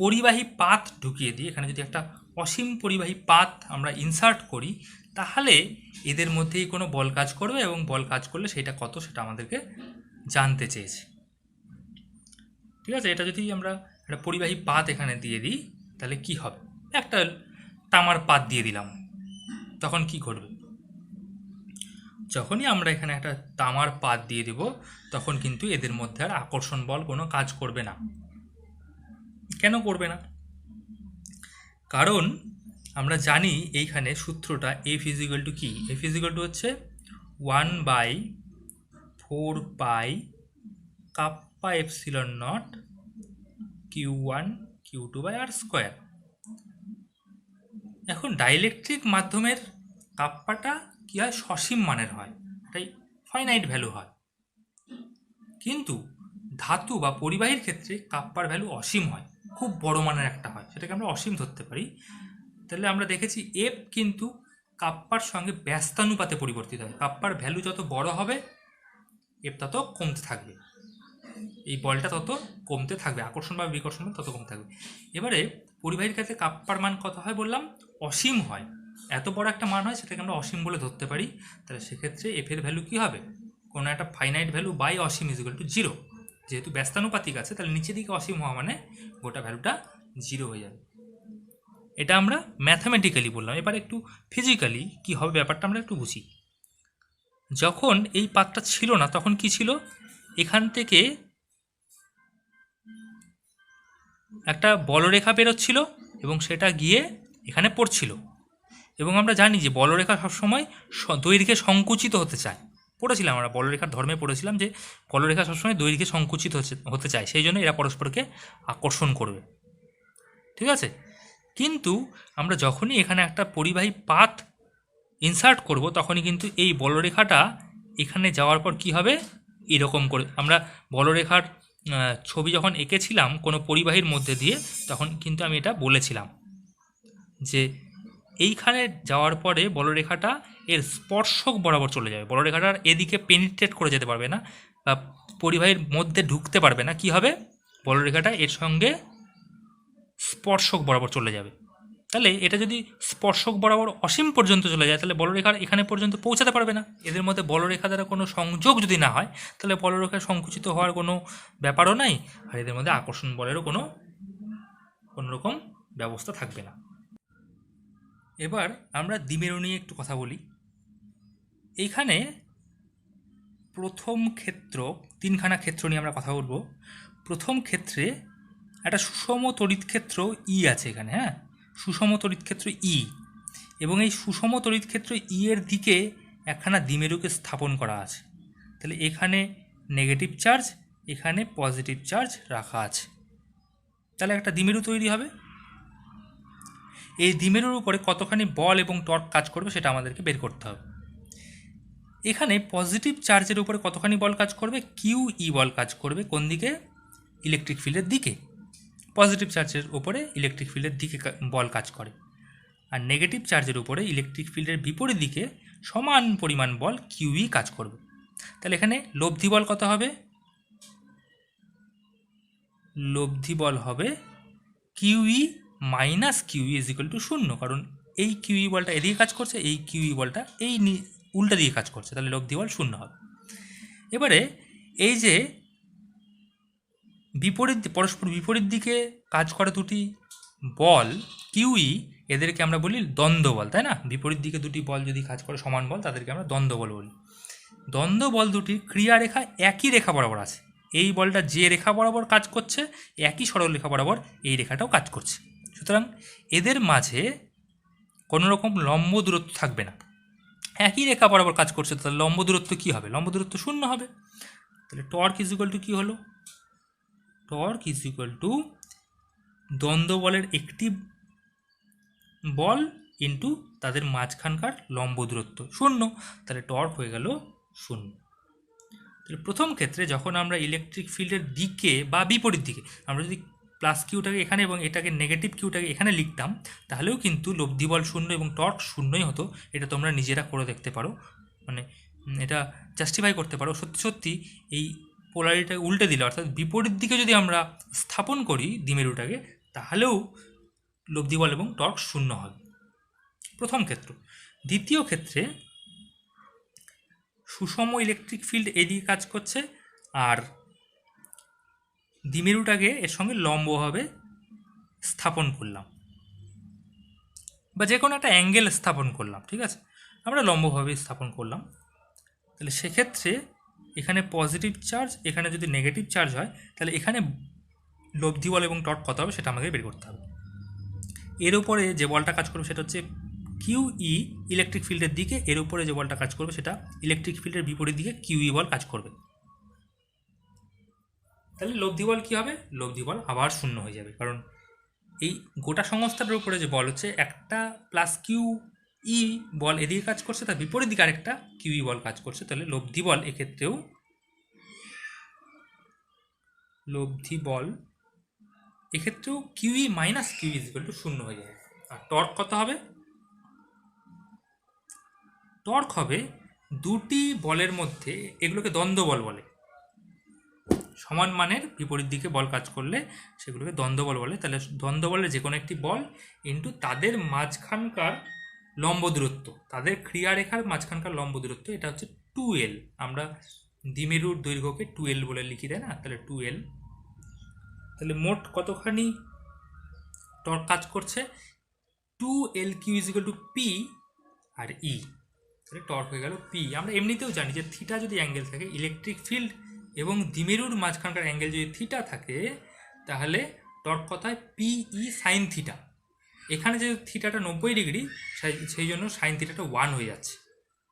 পরিবাহী পাত ঢুকিয়ে দিই, এখানে যদি একটা অসীম পরিবাহী পাত আমরা ইনসার্ট করি, তাহলে এদের মধ্যেই কোনো বল কাজ করবে এবং বল কাজ করলে সেটা কত সেটা আমাদেরকে জানতে চেয়েছে। ঠিক আছে, এটা যদি আমরা একটা পরিবাহী পাত এখানে দিয়ে দিই তাহলে কি হবে? একটা তামার পাত দিয়ে দিলাম, তখন কি ঘটবে? যখনই আমরা এখানে একটা তামার পাত দিয়ে দেব তখন কিন্তু এদের মধ্যে আর আকর্ষণ বল কোনো কাজ করবে না। কেন করবে না? কারণ আমরা জানি এইখানে সূত্রটা F ইজিক্যাল টু কি? F ইজিক্যাল টু হচ্ছে 1/4π kappa epsilon not Q1 Q2 by R²। এখন ডাইইলেকট্রিক মাধ্যমের কাপ্পাটা কি হয়? সসীম মানের হয়, এটাই ফাইনাইট ভ্যালু হয়। কিন্তু ধাতু বা পরিবাহীর ক্ষেত্রে কাপ্পার ভ্যালু অসীম হয়, খুব বড় মানের একটা হয়, সেটাকে আমরা অসীম ধরতে পারি। তাহলে আমরা দেখেছি এফ কিন্তু কাপ্পার সঙ্গে ব্যস্তানুপাতে পরিবর্তিত হয়। কাপ্পার ভ্যালু যত বড় হবে এফ তত কমতে থাকবে, এই বলটা তত কমতে থাকবে, আকর্ষণ বা বিকর্ষণ তত কমতে থাকবে। এবারে পরিবাহীর ক্ষেত্রে কাপ্পার মান কত হয় বললাম? অসীম হয়। এত বড় একটা মান হয় সেটাকে আমরা অসীম বলে ধরতে পারি। তাহলে সেক্ষেত্রে এফ এর ভ্যালু কী হবে? কোনো একটা ফাইনাইট ভ্যালু বাই অসীম ইজ ইকুয়াল টু 0। যেহেতু ব্যস্তানুপাতিক আছে তাহলে নিচের দিকে অসীম হওয়া মানে গোটা ভ্যালুটা 0 হয়ে যাবে। এটা আমরা ম্যাথামেটিক্যালি বললাম। এবার একটু ফিজিক্যালি কী হবে ব্যাপারটা আমরা একটু বুঝি। যখন এই পাতটা ছিল না তখন কি ছিল? এখান থেকে একটা বলরেখা বেরোচ্ছিল এবং সেটা গিয়ে এখানে পড়ছিল। এবং আমরা জানি যে বলরেখা সবসময় দৈর্ঘ্যে সংকুচিত হতে চায়। পড়েছিলাম আমরা বলরেখার ধর্মে পড়েছিলাম যে বলরেখা সবসময় দৈর্ঘ্যে সংকুচিত হতে চায়, সেই জন্য এরা পরস্পরকে আকর্ষণ করবে। ঠিক আছে, কিন্তু আমরা যখনই এখানে একটা পরিবাহী পাত ইনসার্ট করব তখনই কিন্তু এই বলরেখাটা এখানে যাওয়ার পর কি হবে? এরকম করে আমরা বলরেখার ছবি যখন এঁকেছিলাম কোনো পরিবাহীর মধ্যে দিয়ে, তখন কিন্তু আমি এটা বলেছিলাম যে এইখানে যাওয়ার পরে বলরেখাটা এর স্পর্শক বরাবর চলে যাবে। বলরেখাটার এদিকে পেনিট্রেট করে যেতে পারবে না বা পরিবাহীর মধ্যে ঢুকতে পারবে না। কি হবে? বলরেখাটা এর সঙ্গে স্পর্শক বরাবর চলে যাবে। তাহলে এটা যদি স্পর্শক বরাবর অসীম পর্যন্ত চলে যায় তাহলে বলরেখার এখানে পর্যন্ত পৌঁছাতে পারবে না। এদের মধ্যে বলরেখা দ্বারা কোনো সংযোগ যদি না হয় তাহলে বলরেখা সংকুচিত হওয়ার কোনো ব্যাপারও নাই, আর এদের মধ্যে আকর্ষণ বলেরও কোনো রকম ব্যবস্থা থাকবে না। এবার আমরা দ্বিমেরু নিয়ে একটু কথা বলি। এইখানে প্রথম ক্ষেত্র, তিনখানা ক্ষেত্র নিয়ে আমরা কথা বলবো। প্রথম ক্ষেত্রে একটা সুষম তড়িৎ ক্ষেত্র ই আছে এখানে, হ্যাঁ, সুষম তড়িৎ ক্ষেত্র ই, এবং এই সুষম তড়িৎ ক্ষেত্র ই এর দিকে একখানা দ্বিমেরুকে স্থাপন করা আছে। তাহলে এখানে নেগেটিভ চার্জ, এখানে পজিটিভ চার্জ রাখা আছে, তাহলে একটা দ্বিমেরু তৈরি হবে। এই দ্বিমেরুর উপরে কতখানি বল এবং টর্ক কাজ করবে সেটা আমাদেরকে বের করতে হবে। এখানে পজিটিভ চার্জের উপরে কতখানি বল কাজ করবে, কিউ ই বল কাজ করবে কোন দিকে, ইলেকট্রিক ফিল্ডের দিকে। পজিটিভ চার্জের উপরে ইলেকট্রিক ফিল্ডের দিকে বল কাজ করে, আর নেগেটিভ চার্জের উপরে ইলেকট্রিক ফিল্ডের বিপরীত দিকে সমান পরিমাণ বল কিউই কাজ করবে। তাহলে এখানে লব্ধি বল কত হবে, লব্ধি বল হবে kiwi minus kiwi is equal to 0, কারণ এই কিউই বলটা এদিকে কাজ করছে, এই কিউই বলটা এই উল্টা দিকে কাজ করছে, তাহলে লব্ধি বল 0 হবে। এবারে এই যে পরস্পর বিপরীত দিকে কাজ করে দুটি বল কিউই, এদেরকে আমরা বলি দ্বন্দ্ব বল, তাই না? বিপরীত দিকে দুটি বল যদি কাজ করে সমান বল, তাদেরকে আমরা দ্বন্দ্ব বল বলি। দ্বন্দ্ব বল দুটির ক্রিয়া রেখা একই রেখা বরাবর আছে। এই বলটা যে রেখা বরাবর কাজ করছে, একই সরলরেখা বরাবর এই রেখাটাও কাজ করছে। সুতরাং এদের মাঝে কোনো রকম লম্ব দূরত্ব থাকবে না, একই রেখা বরাবর কাজ করছে, তাহলে লম্ব দূরত্ব কী হবে, লম্ব দূরত্ব 0 হবে। তাহলে টর্ক ইজ ইকুয়াল টু কী হলো, টর্ক ইজ ইকুয়াল টু দ্বন্দ্ব বলের একটি বল ইন্টু তাদের মাঝখানকার লম্ব দূরত্ব 0, তাহলে টর্ক হয়ে গেল 0। তাহলে প্রথম ক্ষেত্রে যখন আমরা ইলেকট্রিক ফিল্ডের দিকে বা বিপরীত দিকে আমরা যদি প্লাস কিউটাকে এখানে এবং এটাকে নেগেটিভ কিউটাকে এখানে লিখতাম, তাহলেও কিন্তু লব্ধি বল 0 এবং টর্ক 0ই হতো। এটা তোমরা নিজেরা করে দেখতে পারো, মানে এটা জাস্টিফাই করতে পারো। সত্যি সত্যি এই পোলারিটাকে উল্টে দিলে, অর্থাৎ বিপরীত দিকে যদি আমরা স্থাপন করি দ্বিমেরুটাকে, তাহলেও লব্ধি বল এবং টর্ক 0 হবে, প্রথম ক্ষেত্র। দ্বিতীয় ক্ষেত্রে সুষম ইলেকট্রিক ফিল্ড এদিকে কাজ করছে, আর দ্বিমেরুটাকে এর সঙ্গে লম্বভাবে স্থাপন করলাম, বা যে কোনো একটা অ্যাঙ্গেল স্থাপন করলাম, ঠিক আছে? আমরা লম্বভাবে স্থাপন করলাম। তাহলে সেক্ষেত্রে এখানে পজিটিভ চার্জ, এখানে যদি নেগেটিভ চার্জ হয়, তাহলে এখানে লব্ধি বল এবং টর্ক কত হবে সেটা আমাদের বের করতে হবে। এর উপরে যে বলটা কাজ করবে সেটা হচ্ছে কিউই ইলেকট্রিক ফিল্ডের দিকে, এর উপরে যে বলটা কাজ করবে সেটা ইলেকট্রিক ফিল্ডের বিপরীত দিকে কিউই বল কাজ করবে। তাহলে লব্ধি বল কী হবে, লব্ধি বল আবার 0 হয়ে যাবে, কারণ এই গোটা সংস্থাটার উপরে যে বল হচ্ছে একটা প্লাস কিউ ই বল এদিকে কাজ করছে, তার বিপরীত দিকে আরেকটা কিউই বল কাজ করছে। তাহলে লব্ধি বল এক্ষেত্রেও QE minus Q is equal to 0 হয়ে যাবে। আর টর্ক কত হবে, টর্ক হবে দুটি বলের মধ্যে, এগুলোকে দ্বন্দ্ব বল বলে, সমান মানের বিপরীত দিকে বল কাজ করলে সেগুলোকে দ্বন্দ্ব বল বলে। তাহলে দ্বন্দ্ব বলের যে কোনো একটি বল ইন্টু তাদের মাঝখানকার লম্ব দূরত্ব, তাদের ক্রিয়ারেখার মাঝখানকার লম্ব দূরত্ব, এটা হচ্ছে 2L। আমরা দ্বিমেরুর দৈর্ঘ্যকে 2L বলে লিখি, তাই না? তাহলে 2L। তাহলে মোট কতখানি টর্ক কাজ করছে, 2L Q is equal to P আর ই। তাহলে টর্ক হয়ে গেল পি। আমরা এমনিতেও জানি যে থিটা যদি অ্যাঙ্গেল থাকে, ইলেকট্রিক ফিল্ড এবং দ্বিমেরুর মাঝখানকার অ্যাঙ্গেল যদি থিটা থাকে, তাহলে টর্ক কত হয়, পি ই সাইন থিটা। এখানে যে থিটাটা 90 ডিগ্রি, সেই জন্য সাইন থিটাটা 1 হয়ে যাচ্ছে,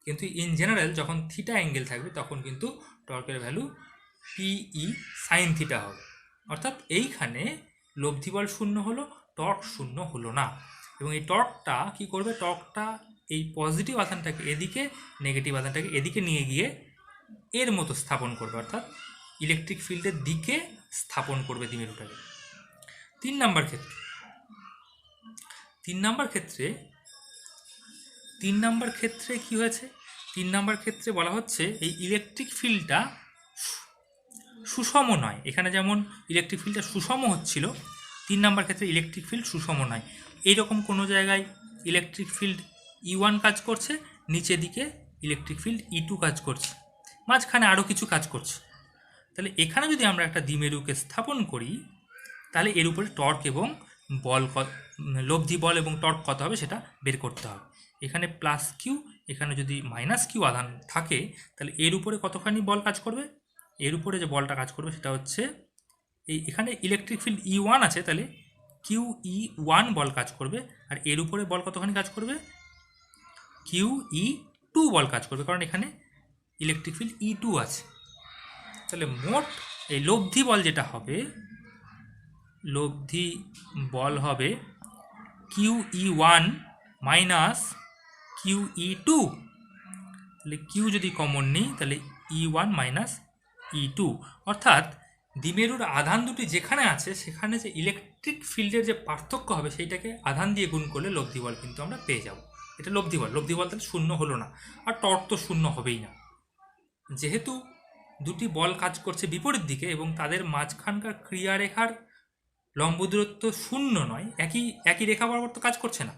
কিন্তু ইন জেনারেল যখন থিটা অ্যাঙ্গেল থাকবে তখন কিন্তু টর্কের value P E sine theta হবে। অর্থাৎ এইখানে লব্ধি বল 0 হলো, টর্ক 0 হলো না। এবং এই টর্কটা কী করবে, টর্কটা এই পজিটিভ আধানটাকে এদিকে, নেগেটিভ আধানটাকে এদিকে নিয়ে গিয়ে এর মতো স্থাপন করবে, অর্থাৎ ইলেকট্রিক ফিল্ডের দিকে স্থাপন করবে দ্বিমেরুটাকে। 3 নম্বর ক্ষেত্রে 3 নম্বর ক্ষেত্রে কি হয়েছে, 3 নম্বর ক্ষেত্রে বলা হচ্ছে এই ইলেকট্রিক ফিল্ডটা সুষম নয়। এখানে যেমন ইলেকট্রিক ফিল্ডটা সুষম হচ্ছিল, 3 নম্বর ক্ষেত্রে ইলেকট্রিক ফিল্ড সুষম নয়। এইরকম কোনো জায়গায় ইলেকট্রিক ফিল্ড E1 কাজ করছে, নিচে দিকে ইলেকট্রিক ফিল্ড E2 কাজ করছে, মাঝখানে আরও কিছু কাজ করছে। তাহলে এখানে যদি আমরা একটা দ্বিমেরুকে স্থাপন করি, তাহলে এর উপরে টর্ক এবং বল লব্ধি বল এবং টর্ক কত হবে সেটা বের করতে হবে। এখানে প্লাস কিউ, এখানে যদি মাইনাস কিউ আধান থাকে, তাহলে এর উপরে কতখানি বল কাজ করবে, এর উপরে যে বলটা কাজ করবে সেটা হচ্ছে এখানে ইলেকট্রিক ফিল্ড E1 আছে, তাহলে QE1 বল কাজ করবে, আর এর উপরে বল কতখানি কাজ করবে, QE2 বল কাজ করবে, কারণ এখানে ইলেকট্রিক ফিল্ড E2 আছে। তাহলে মোট এই লব্ধি বল যেটা হবে, লব্ধি বল হবে QE1 মাইনাস QE2। তাহলে কিউ যদি কমন নিই তাহলে E1 মাইনাস E2, অর্থাৎ দ্বিমেরুর আধান দুটি যেখানে আছে সেখানে যে ইলেকট্রিক ফিল্ডের যে পার্থক্য হবে সেইটাকে আধান দিয়ে গুণ করলে লব্ধি বল কিন্তু আমরা পেয়ে যাব। এটা লব্ধি বল তাহলে শূন্য হলো না, আর টর্ক তো শূন্য হবেই না। যেহেতু দুটি বল কাজ করছে বিপরীত দিকে এবং তাদের মাঝখানকার ক্রিয়ারেখার লম্ব দূরত্ব শূন্য নয়, একই রেখা বরাবর তো কাজ করছে না,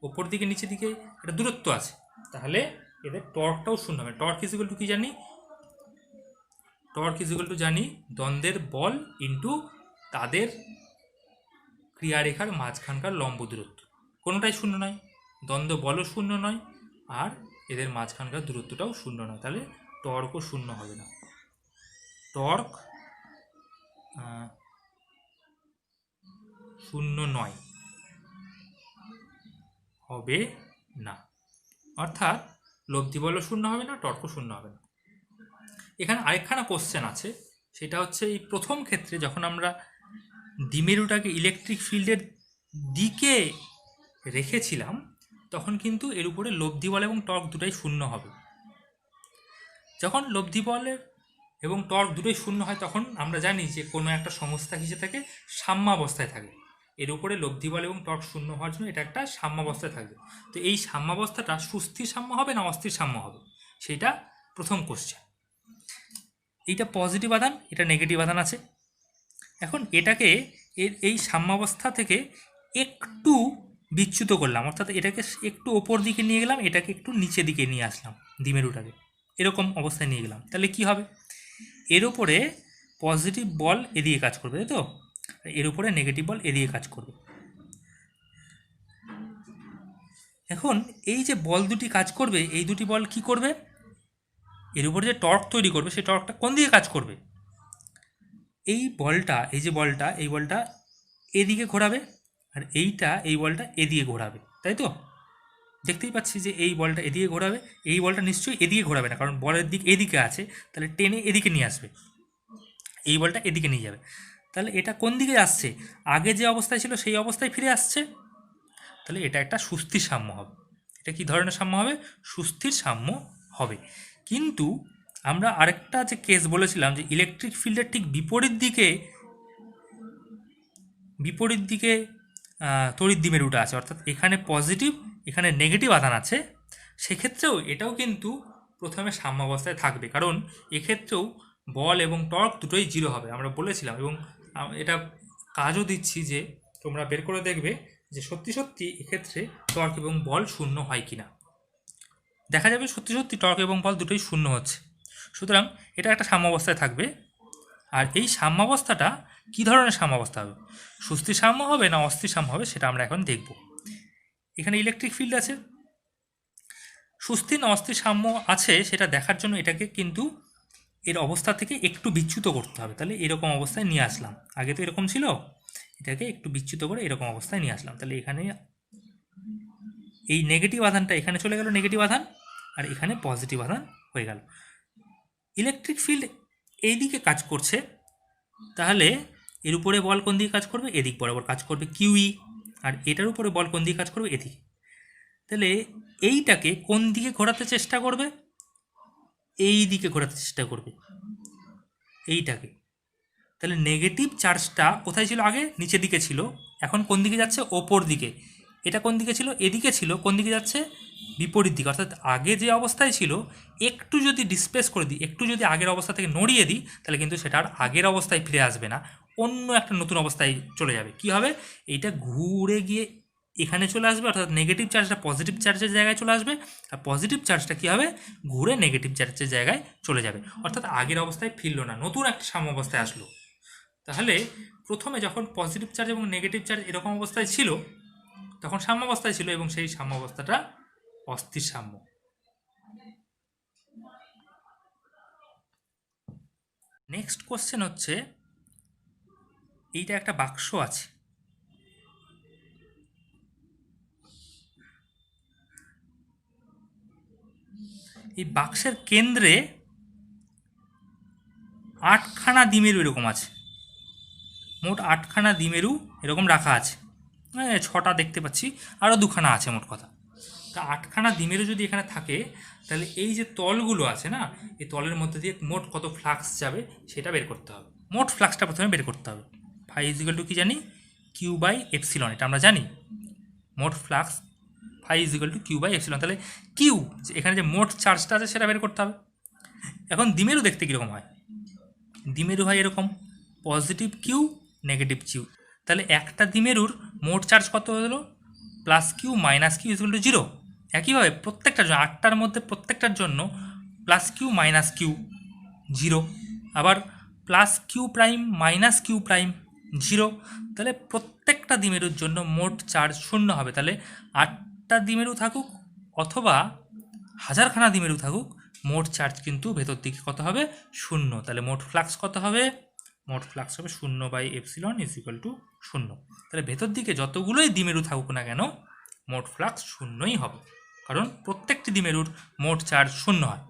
ওপর দিকে নিচের দিকে একটা দূরত্ব আছে, তাহলে এদের টর্কটাও শূন্য হবে। টর্ক ইজিক্যাল টু কি জানি? টর্ক ইজিক্যাল টু জানি দ্বন্দ্বের বল ইন্টু তাদের ক্রিয়ারেখার মাঝখানকার লম্ব দূরত্ব। কোনোটাই শূন্য নয়, দ্বন্দ্ব বলও শূন্য নয়, আর এদের মাঝখানকার দূরত্বটাও শূন্য নয়, তাহলে টর্কও শূন্য হবে না। টর্ক শূন্য নয়, হবে না, অর্থাৎ লব্ধি বলও শূন্য হবে না, টর্কও শূন্য হবে না। এখানে আরেকখানা কোশ্চেন আছে, সেটা হচ্ছে এই প্রথম ক্ষেত্রে যখন আমরা দ্বিমেরুটাকে ইলেকট্রিক ফিল্ডের দিকে রেখেছিলাম তখন কিন্তু এর উপরে লব্ধি বল এবং টর্ক দুটোই শূন্য হবে। যখন লব্ধি বলের এবং টর্ক দুটোই শূন্য হয় তখন আমরা জানি যে কোনো একটা সংস্থা হিসেবে থাকে সাম্যাবস্থায় থাকে। এর উপরে লব্ধি বল এবং টর্ক শূন্য হওয়ার জন্য এটা একটা সাম্যাবস্থায় থাকবে। তো এই সাম্যাবস্থাটা সুস্থির সাম্য হবে না অস্থির সাম্য হবে, সেইটা প্রথম কোশ্চেন। এইটা পজিটিভ আধান, এটা নেগেটিভ আধান আছে। এখন এটাকে এই সাম্যাবস্থা থেকে একটু বিচ্যুত করলাম, অর্থাৎ এটাকে একটু ওপর দিকে নিয়ে গেলাম, এটাকে একটু নিচের দিকে নিয়ে আসলাম, দ্বিমেরুটাকে এরকম অবস্থায় নিয়ে গেলাম, তাহলে কি হবে? এর উপরে পজিটিভ বল এদিকে কাজ করবে, তাই তো? এর উপরে নেগেটিভ বল এদিকে কাজ করবে। এখন এই যে বল দুটি কাজ করবে, এই দুটি বল কি করবে? এর উপরে যে টর্ক তৈরি করবে সেই টর্কটা কোন দিকে কাজ করবে? এই বলটা, এই বলটা এদিকে ঘোরাবে, আর এই বলটা এদিকে ঘোরাবে, তাই তো? দেখতেই পাচ্ছি যে এই বলটা এদিকে ঘোরাবে, এই বলটা নিশ্চয়ই এদিকে ঘোরাবে না, কারণ বলের দিক এদিকে আছে, তাহলে টেনে এদিকে নিয়ে আসবে, এই বলটা এদিকে নিয়ে যাবে। তাহলে এটা কোন দিকে আসছে? আগে যে অবস্থায় ছিল সেই অবস্থায় ফিরে আসছে, তাহলে এটা একটা সুস্থির সাম্য হবে। এটা কি ধরনের সাম্য হবে? সুস্থির সাম্য হবে। কিন্তু আমরা আরেকটা যে কেস বলেছিলাম যে ইলেকট্রিক ফিল্ডের ঠিক বিপরীত দিকে তড়িৎ দ্বিমেরুটা আছে, অর্থাৎ এখানে পজিটিভ এখানে নেগেটিভ আধান আছে, সেক্ষেত্রেও এটাও কিন্তু প্রথমে সাম্যাবস্থায় থাকবে, কারণ এক্ষেত্রেও বল এবং টর্ক দুটোই জিরো হবে আমরা বলেছিলাম। এবং এটা কাজও দিচ্ছি যে তোমরা বের করে দেখবে যে সত্যি সত্যি এক্ষেত্রে টর্ক এবং বল শূন্য হয় কিনা। দেখা যাবে সত্যি সত্যি টর্ক এবং বল দুটোই শূন্য হচ্ছে, সুতরাং এটা একটা সাম্যাবস্থায় থাকবে। আর এই সাম্যাবস্থাটা কী ধরনের সাম্যাবস্থা হবে? সুস্থির সাম্য হবে না অস্থির সাম্য হবে, সেটা আমরা এখন দেখব। এখানে ইলেকট্রিক ফিল্ড আছে, সুস্থির না অস্থির সাম্য আছে সেটা দেখার জন্য এটাকে কিন্তু এর অবস্থা থেকে একটু বিচ্যুত করতে হবে। তাহলে এরকম অবস্থায় নিয়ে আসলাম, আগে তো এরকম ছিল, এটাকে একটু বিচ্যুত করে এরকম অবস্থায় নিয়ে আসলাম। তাহলে এখানে এই নেগেটিভ আধানটা এখানে চলে গেল, নেগেটিভ আধান, আর এখানে পজিটিভ আধান হয়ে গেল। ইলেকট্রিক ফিল্ড এই দিকে কাজ করছে, তাহলে এর উপরে বল কোন দিকে কাজ করবে? এদিক বরাবর কাজ করবে, কিউই। আর এটার উপরে বল কোন দিকে কাজ করবে? এদিকে। তাহলে এইটাকে কোন দিকে ঘোরাতে চেষ্টা করবে? এই দিকে ঘোরাতে চেষ্টা করবে এইটাকে। তাহলে নেগেটিভ চার্জটা কোথায় ছিল? আগে নিচের দিকে ছিল, এখন কোন দিকে যাচ্ছে? ওপর দিকে। এটা কোন দিকে ছিল? এদিকে ছিল, কোন দিকে যাচ্ছে? বিপরীত দিকে। অর্থাৎ আগে যে অবস্থায় ছিল একটু যদি ডিসপ্লেস করে দিই, একটু যদি আগের অবস্থা থেকে নড়িয়ে দিই, তাহলে কিন্তু সেটা আর আগের অবস্থায় ফিরে আসবে না, অন্য একটা নতুন অবস্থায় চলে যাবে। কি হবে? এইটা ঘুরে গিয়ে এখানে চলে আসবে, অর্থাৎ নেগেটিভ চার্জটা পজিটিভ চার্জের জায়গায় চলে আসবে, আর পজিটিভ চার্জটা কী হবে? ঘুরে নেগেটিভ চার্জের জায়গায় চলে যাবে, অর্থাৎ আগের অবস্থায় ফিরল না, নতুন একটা সাম্য অবস্থায় আসলো। তাহলে প্রথমে যখন পজিটিভ চার্জ এবং নেগেটিভ চার্জ এরকম অবস্থায় ছিল তখন সাম্যাবস্থায় ছিল, এবং সেই সাম্যাবস্থাটা অস্থির সাম্য। নেক্সট কোশ্চেন হচ্ছে, এইটা একটা বাক্স আছে, এই বাক্সের কেন্দ্রে 8খানা দ্বিমেরু এরকম আছে, মোট 8খানা দ্বিমেরু এরকম রাখা আছে, 6টা দেখতে পাচ্ছি, আরও 2খানা আছে মোট কথা। তা 8খানা দ্বিমেরু যদি এখানে থাকে তাহলে এই যে তলগুলো আছে না, এই তলের মধ্যে দিয়ে মোট কত ফ্লাক্স যাবে সেটা বের করতে হবে। মোট ফ্লাক্সটা প্রথমে বের করতে হবে। ফাই ইজিক্যাল টু কি জানি, কিউ বাই এপসিলন, এটা আমরা জানি। মোট flux phi is equal to Q by epsilon. তাহলে কিউ, এখানে যে মোট চার্জটা আছে সেটা বের করতে হবে। এখন দ্বিমেরু দেখতে কীরকম হয়, দ্বিমেরু হয় এরকম, পজিটিভ কিউ নেগেটিভ কিউ। তাহলে একটা দ্বিমেরুর মোট চার্জ কত হলো, plus Q minus Q equal to 0। একইভাবে প্রত্যেকটার জন্য 8টার মধ্যে প্রত্যেকটার জন্য প্লাস কিউ মাইনাস কিউ 0, আবার plus Q prime minus Q prime 0। তাহলে প্রত্যেকটা দ্বিমেরুর জন্য মোট চার্জ 0 হবে। তাহলে 8টা দ্বিমেরু থাকুক অথবা 1000খানা দ্বিমেরু থাকুক, মোট চার্জ কিন্তু ভেতর দিকে কত হবে, 0। তাহলে মোট ফ্লাক্স কত হবে, মোট ফ্লাক্স হবে 0 by epsilon is equal to 0। তাহলে ভেতর দিকে যতগুলোই দ্বিমেরু থাকুক না কেন মোট ফ্লাক্স 0ই হবে, কারণ প্রত্যেকটি দ্বিমেরুর মোট চার্জ 0 হয়।